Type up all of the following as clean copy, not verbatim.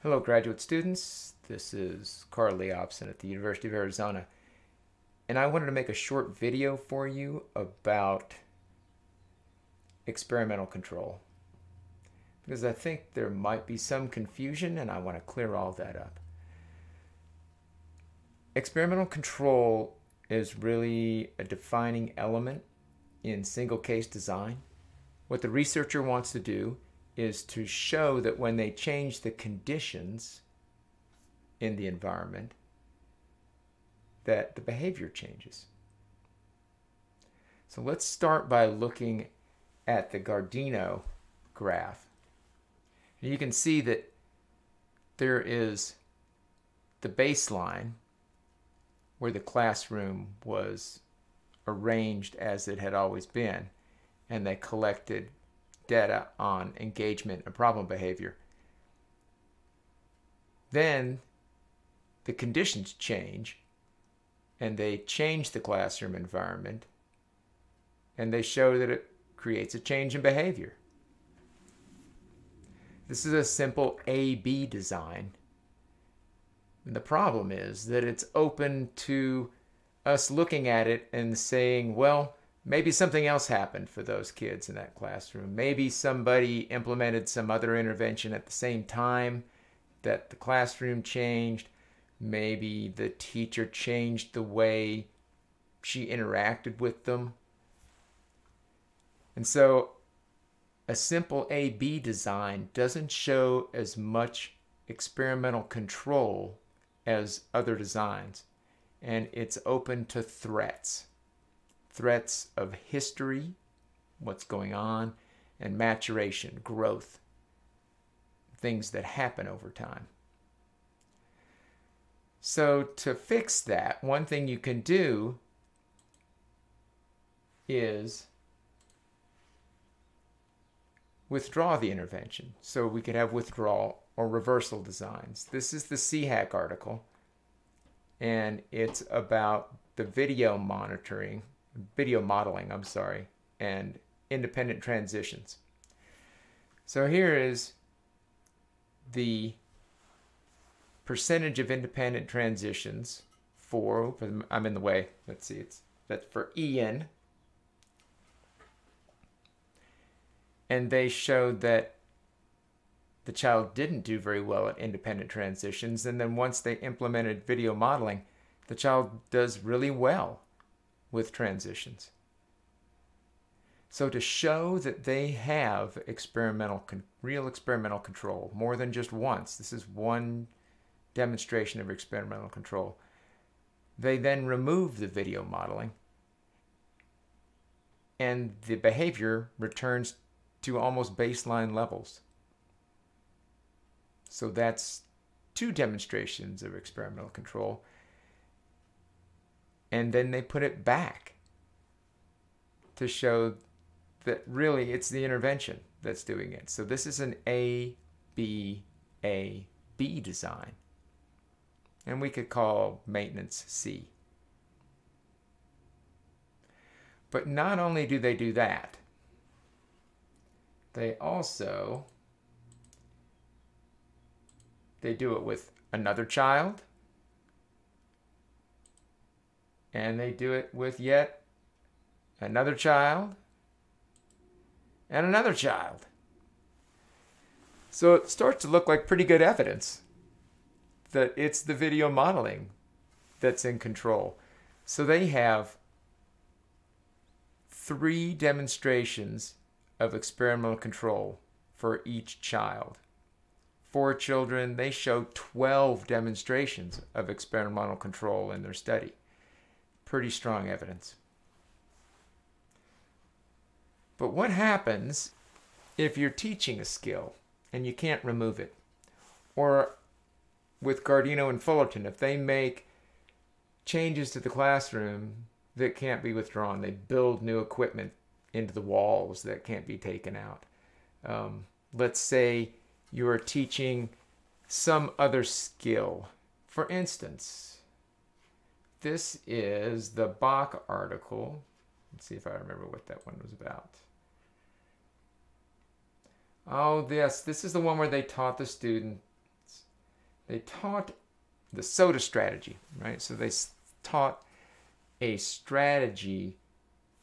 Hello, graduate students. This is Carl Leopson at the University of Arizona, and I wanted to make a short video for you about experimental control because I think there might be some confusion and I want to clear all that up. Experimental control is really a defining element in single case design. What the researcher wants to do is to show that when they change the conditions in the environment, that the behavior changes. So let's start by looking at the Gardino graph. And you can see that there is the baseline where the classroom was arranged as it had always been, and they collected data on engagement and problem behavior. Then the conditions change and they change the classroom environment and they show that it creates a change in behavior. This is a simple A-B design. And the problem is that it's open to us looking at it and saying, well, maybe something else happened for those kids in that classroom. Maybe somebody implemented some other intervention at the same time that the classroom changed. Maybe the teacher changed the way she interacted with them. And so a simple A-B design doesn't show as much experimental control as other designs. And it's open to threats. Threats of history, what's going on, and maturation, growth, things that happen over time. So to fix that, one thing you can do is withdraw the intervention. So we could have withdrawal or reversal designs. This is the CHAC article, and it's about the video modeling, and independent transitions. So here is the percentage of independent transitions for, I'm in the way, let's see, that's for EN. And they showed that the child didn't do very well at independent transitions, and then once they implemented video modeling, the child does really well with transitions. So to show that they have real experimental control, more than just once, this is one demonstration of experimental control, they then remove the video modeling and the behavior returns to almost baseline levels. So that's two demonstrations of experimental control. And then they put it back to show that really it's the intervention that's doing it. So this is an A-B-A-B design. And we could call maintenance C. But not only do they do that, they do it with another child, and they do it with yet another child and another child. So it starts to look like pretty good evidence that it's the video modeling that's in control. So they have 3 demonstrations of experimental control for each child. 4 children, they show 12 demonstrations of experimental control in their study. Pretty strong evidence. But what happens if you're teaching a skill and you can't remove it? Or with Gardino and Fullerton, if they make changes to the classroom that can't be withdrawn, they build new equipment into the walls that can't be taken out. Let's say you are teaching some other skill. For instance, this is the Bach article. Let's see if I remember what that one was about. Oh, yes, this is the one where they taught the students they taught the SOTA strategy, right? So they taught a strategy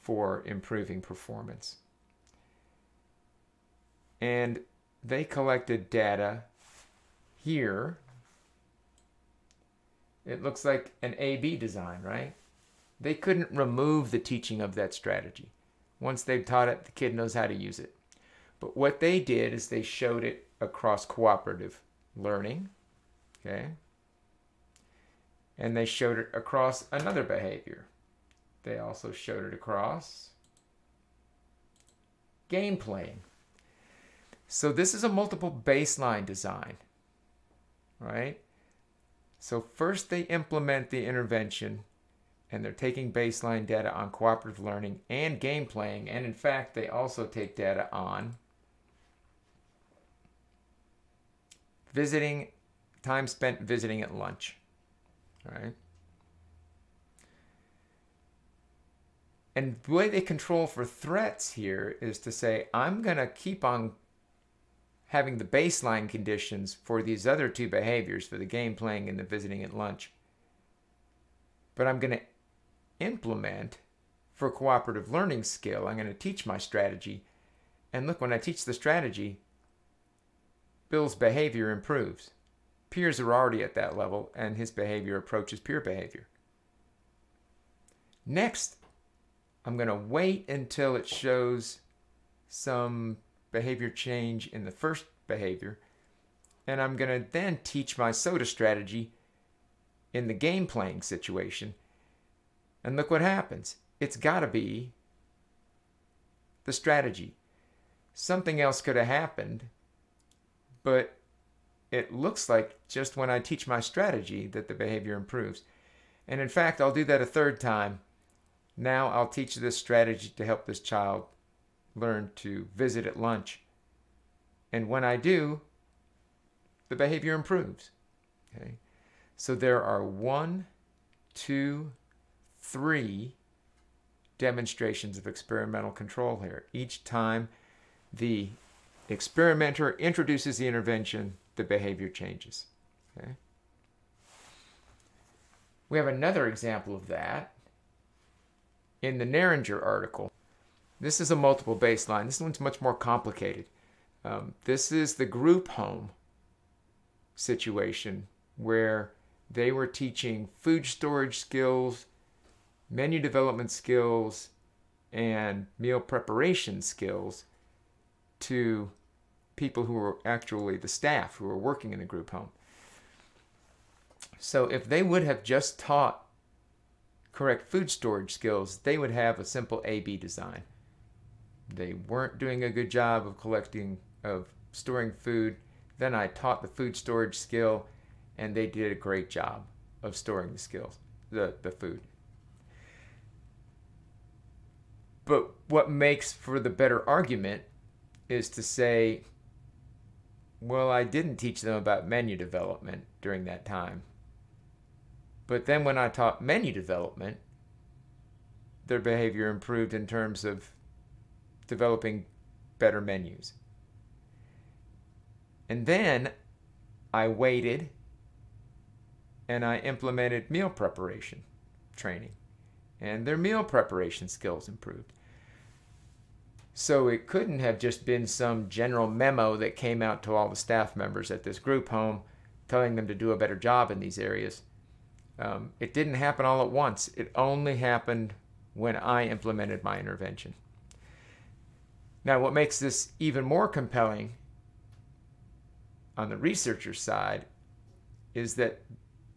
for improving performance. And they collected data here. It looks like an A-B design, right? They couldn't remove the teaching of that strategy. Once they've taught it, the kid knows how to use it. But what they did is they showed it across cooperative learning, okay? And they showed it across another behavior. They also showed it across game playing. So this is a multiple baseline design, right? So first they implement the intervention, and they're taking baseline data on cooperative learning and game playing, and in fact they also take data on visiting, time spent visiting at lunch, right? And the way they control for threats here is to say, I'm going to keep on having the baseline conditions for these other two behaviors, for the game playing and the visiting at lunch. But I'm going to implement for cooperative learning skill, I'm going to teach my strategy. And look, when I teach the strategy, Bill's behavior improves. Peers are already at that level, and his behavior approaches peer behavior. Next, I'm going to wait until it shows some behavior change in the first behavior, and I'm going to then teach my SOTA strategy in the game playing situation. And look what happens. It's got to be the strategy. Something else could have happened, but it looks like just when I teach my strategy that the behavior improves. And in fact, I'll do that a third time. Now I'll teach this strategy to help this child learn to visit at lunch. And when I do, the behavior improves. Okay? So there are 1, 2, 3 demonstrations of experimental control here. Each time the experimenter introduces the intervention, the behavior changes. Okay? We have another example of that in the Narringer article. This is a multiple baseline. This one's much more complicated. This is the group home situation where they were teaching food storage skills, menu development skills, and meal preparation skills to people who were actually the staff who were working in the group home. So if they would have just taught correct food storage skills, they would have a simple A-B design. They weren't doing a good job of storing food. Then I taught the food storage skill, and they did a great job of storing the skills, the food. But what makes for the better argument is to say, well, I didn't teach them about menu development during that time. But then when I taught menu development, their behavior improved in terms of developing better menus. And then I waited and I implemented meal preparation training, and their meal preparation skills improved. So it couldn't have just been some general memo that came out to all the staff members at this group home telling them to do a better job in these areas. It didn't happen all at once. It only happened when I implemented my intervention. Now, what makes this even more compelling on the researcher side is that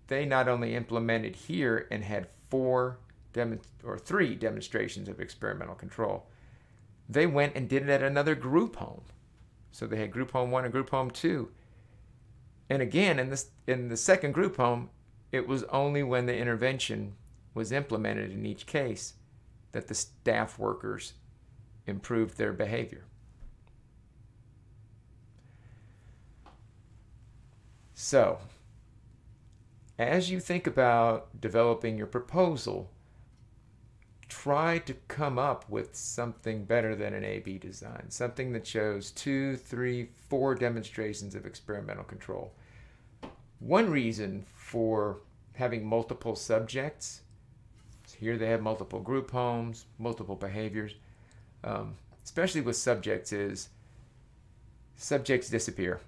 they not only implemented here and had 3 demonstrations of experimental control, they went and did it at another group home. So they had group home 1 and group home 2. And again, in the second group home, it was only when the intervention was implemented in each case that the staff workers improved their behavior. So, as you think about developing your proposal, try to come up with something better than an A-B design, something that shows 2, 3, 4 demonstrations of experimental control. One reason for having multiple subjects, so here they have multiple group homes, multiple behaviors, especially with subjects, is subjects disappear.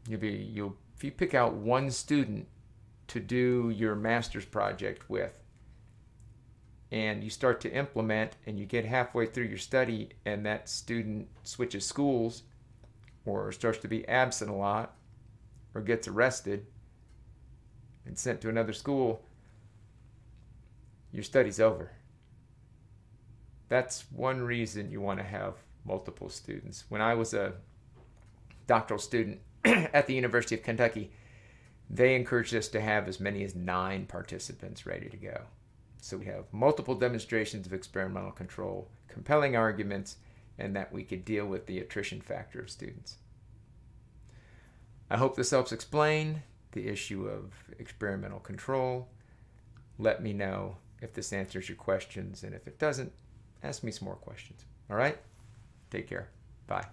If you pick out one student to do your master's project with, and you start to implement, and you get halfway through your study and that student switches schools or starts to be absent a lot or gets arrested and sent to another school, your study's over. That's one reason you want to have multiple students. When I was a doctoral student at the University of Kentucky, they encouraged us to have as many as 9 participants ready to go. So we have multiple demonstrations of experimental control, compelling arguments, and that we could deal with the attrition factor of students. I hope this helps explain the issue of experimental control. Let me know if this answers your questions, and if it doesn't, ask me some more questions. All right? Take care. Bye.